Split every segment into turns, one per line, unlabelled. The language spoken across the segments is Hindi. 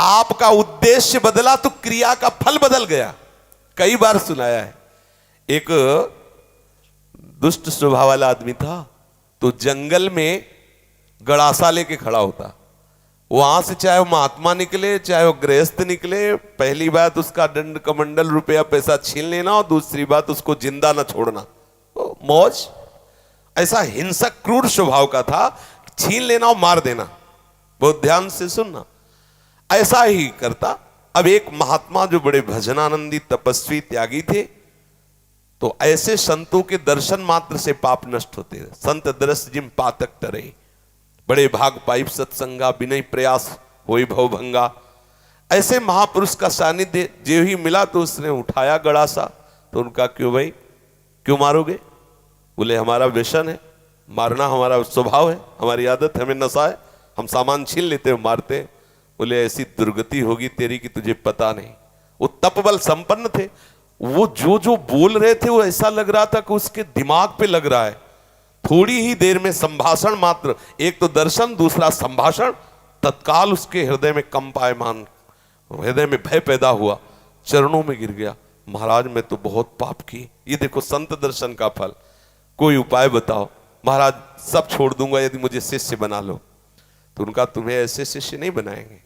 आपका उद्देश्य बदला तो क्रिया का फल बदल गया। कई बार सुनाया है। एक दुष्ट स्वभाव वाला आदमी था, तो जंगल में गड़ासा लेके खड़ा होता। वहां से चाहे वो महात्मा निकले चाहे वो गृहस्थ निकले, पहली बात उसका दंड कमंडल रुपया पैसा छीन लेना, और दूसरी बात उसको जिंदा ना छोड़ना। तो मौज, ऐसा हिंसक क्रूर स्वभाव का था, छीन लेना और मार देना। बहुत ध्यान से सुनना, ऐसा ही करता। अब एक महात्मा जो बड़े भजनानंदी तपस्वी त्यागी थे, तो ऐसे संतों के दर्शन मात्र से पाप नष्ट होते हैं। संत दरस जिम पातक टरे, बड़े भाग पाइप सत्संगा, विनय प्रयास होई भव भंगा। ऐसे महापुरुष का सानिध्य जो ही मिला तो उसने उठाया गड़ासा। तो उनका क्यों भाई, क्यों मारोगे? बोले हमारा व्यसन है, मारना हमारा स्वभाव है, हमारी आदत है, हमें नशा है, हम सामान छीन लेते हैं मारते हैं। बोले ऐसी दुर्गति होगी तेरी कि तुझे पता नहीं। वो तपबल संपन्न थे, वो जो जो बोल रहे थे वो ऐसा लग रहा था कि उसके दिमाग पे लग रहा है। थोड़ी ही देर में संभाषण मात्र, एक तो दर्शन दूसरा संभाषण, तत्काल उसके हृदय में कंपायमान, हृदय में भय पैदा हुआ, चरणों में गिर गया। महाराज मैं तो बहुत पाप की, ये देखो संत दर्शन का फल, कोई उपाय बताओ। महाराज सब छोड़ दूंगा यदि मुझे शिष्य बना लो। तो उनका तुम्हें ऐसे शिष्य नहीं बनाएंगे,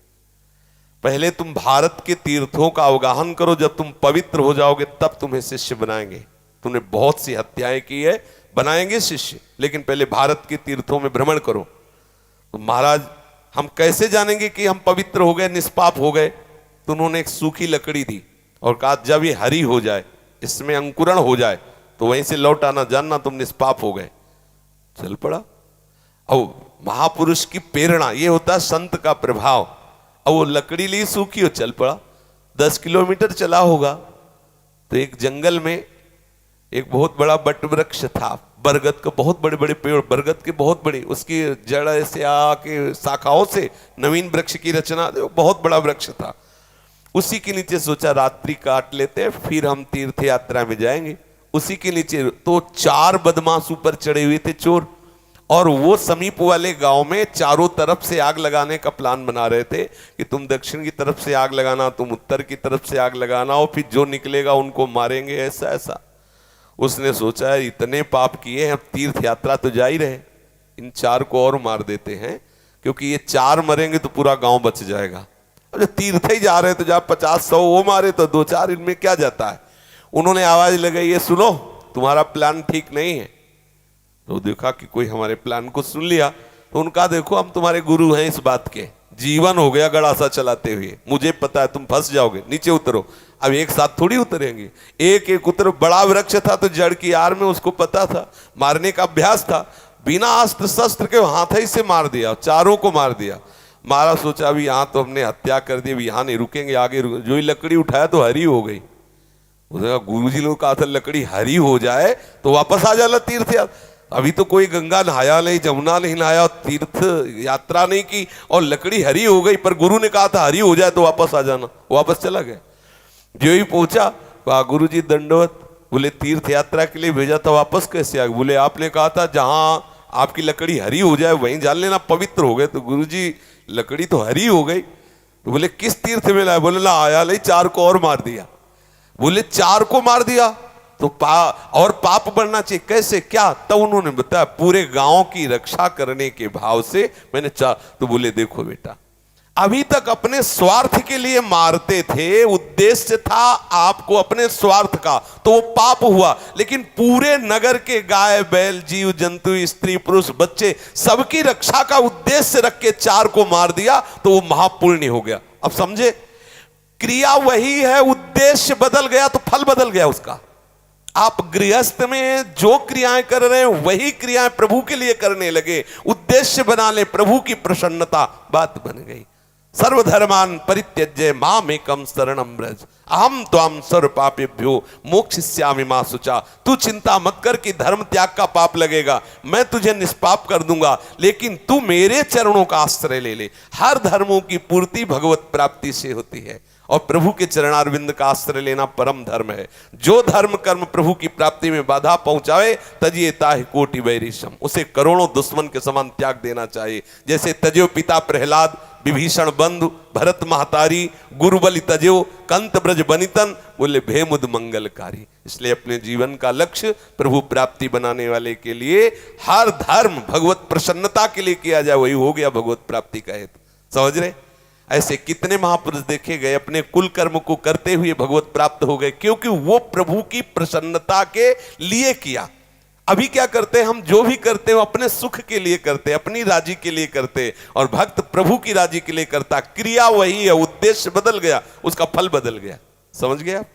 पहले तुम भारत के तीर्थों का अवगाहन करो, जब तुम पवित्र हो जाओगे तब तुम्हें शिष्य बनाएंगे। तुमने बहुत सी हत्याएं की है, बनाएंगे शिष्य, लेकिन पहले भारत के तीर्थों में भ्रमण करो। तो महाराज हम कैसे जानेंगे कि हम पवित्र हो गए, निष्पाप हो गए? तो उन्होंने एक सूखी लकड़ी दी और कहा जब ये हरी हो जाए, इसमें अंकुरण हो जाए, तो वहीं से लौट आना, जानना तुम निष्पाप हो गए। चल पड़ा। अब महापुरुष की प्रेरणा, ये होता है संत का प्रभाव। अब वो लकड़ी ली सूखी हो, चल पड़ा। 10 किलोमीटर चला होगा तो एक जंगल में एक बहुत बड़ा बट वृक्ष था, बरगद का, बहुत बड़े बड़े पेड़, बरगद के बहुत बड़े, उसकी जड़ से आके शाखाओं से नवीन वृक्ष की रचना, बहुत बड़ा वृक्ष था। उसी के नीचे सोचा रात्रि काट लेते हैं, फिर हम तीर्थ यात्रा में जाएंगे। उसी के नीचे तो 4 बदमाश ऊपर चढ़े हुए थे, चोर, और वो समीप वाले गांव में चारों तरफ से आग लगाने का प्लान बना रहे थे कि तुम दक्षिण की तरफ से आग लगाना, तुम उत्तर की तरफ से आग लगाना, और फिर जो निकलेगा उनको मारेंगे, ऐसा ऐसा। उसने सोचा इतने पाप किए हैं, अब तीर्थ यात्रा तो जा ही रहे, इन 4 को और मार देते हैं, क्योंकि ये 4 मरेंगे तो पूरा गांव बच जाएगा। अब जो तीर्थ ही जा रहे हैं तो जब 50-100 वो मारे तो 2-4 इनमें क्या जाता है। उन्होंने आवाज लगाई, ये सुनो तुम्हारा प्लान ठीक नहीं है। तो देखा कि कोई हमारे प्लान को सुन लिया, तो उनका देखो हम तुम्हारे गुरु हैं इस बात के, जीवन हो गया गड़ासा चलाते हुए, मुझे पता है तुम फंस जाओगे, नीचे उतरो। अब एक साथ थोड़ी उतरेंगे, एक एक उतर। बड़ा वृक्ष था तो जड़ की आड़ में उसको पता था, मारने का अभ्यास था, बिना अस्त्र शस्त्र के हाथ ही से मार दिया, 4 को मार दिया। मारा, सोचा अभी यहाँ तो हमने हत्या कर दी, अभी यहाँ नहीं रुकेंगे, आगे जो ही लकड़ी उठाया तो हरी हो गई। गुरु जी लोग कहा था लकड़ी हरी हो जाए तो वापस आ जाना तीर्थ यात्रा। अभी तो कोई गंगा नहाया नहीं, जमुना नहीं नहाया, तीर्थ यात्रा नहीं की, और लकड़ी हरी हो गई, पर गुरु ने कहा था हरी हो जाए तो वापस आ जाना। वापस चला गया। जो ही पहुंचा, कहा गुरु जी दंडवत। बोले तीर्थ यात्रा के लिए भेजा था, वापस कैसे आ गए? बोले आपने कहा था जहां आपकी लकड़ी हरी हो जाए वहीं जान लेना पवित्र हो गए। तो गुरु जी लकड़ी तो हरी हो गई। तो बोले किस तीर्थ में लाए? बोले ना आया नहीं, 4 को और मार दिया। बोले 4 को मार दिया तो और पाप बढ़ना चाहिए, कैसे क्या? तब उन्होंने बताया पूरे गांव की रक्षा करने के भाव से मैंने 4। तो बोले देखो बेटा, अभी तक अपने स्वार्थ के लिए मारते थे, उद्देश्य था आपको अपने स्वार्थ का, तो वो पाप हुआ। लेकिन पूरे नगर के गाय बैल जीव जंतु स्त्री पुरुष बच्चे सबकी रक्षा का उद्देश्य रख के 4 को मार दिया, तो वो महापुण्य हो गया। अब समझे, क्रिया वही है, उद्देश्य बदल गया तो फल बदल गया उसका। आप गृहस्थ में जो क्रियाएं कर रहे हैं वही क्रियाएं प्रभु के लिए करने लगे, उद्देश्य बना ले प्रभु की प्रसन्नता, बात बन गई। सर्वधर्मान परित्यज्य मामेकं शरणं व्रज अहम त्वां सर्व पापेभ्यो मोक्षयिष्यामि मा शुचा। तू चिंता मत कर कि धर्म त्याग का पाप लगेगा, मैं तुझे निष्पाप कर दूंगा, लेकिन तू मेरे चरणों का आश्रय ले ले। हर धर्मों की पूर्ति भगवत प्राप्ति से होती है, और प्रभु के चरणारविंद का आश्रय लेना परम धर्म है। जो धर्म कर्म प्रभु की प्राप्ति में बाधा पहुंचावे तजिए ताहि कोटि वैरिशम, उसे करोड़ों दुश्मन के समान त्याग देना चाहिए। जैसे तजियो पिता प्रहलाद विभीषण बंधु भरत महतारी गुरु बलि तजो कंत ब्रज बनितन, बोले भेमुद मंगलकारी। इसलिए अपने जीवन का लक्ष्य प्रभु प्राप्ति बनाने वाले के लिए हर धर्म भगवत प्रसन्नता के लिए किया जाए, वही हो गया भगवत प्राप्ति का हेतु। समझ रहे? ऐसे कितने महापुरुष देखे गए अपने कुल कर्म को करते हुए भगवत प्राप्त हो गए, क्योंकि वो प्रभु की प्रसन्नता के लिए किया। अभी क्या करते हैं हम, जो भी करते हैं अपने सुख के लिए करते हैं, अपनी राजी के लिए करते हैं, और भक्त प्रभु की राजी के लिए करता। क्रिया वही है, उद्देश्य बदल गया, उसका फल बदल गया। समझ गए आप?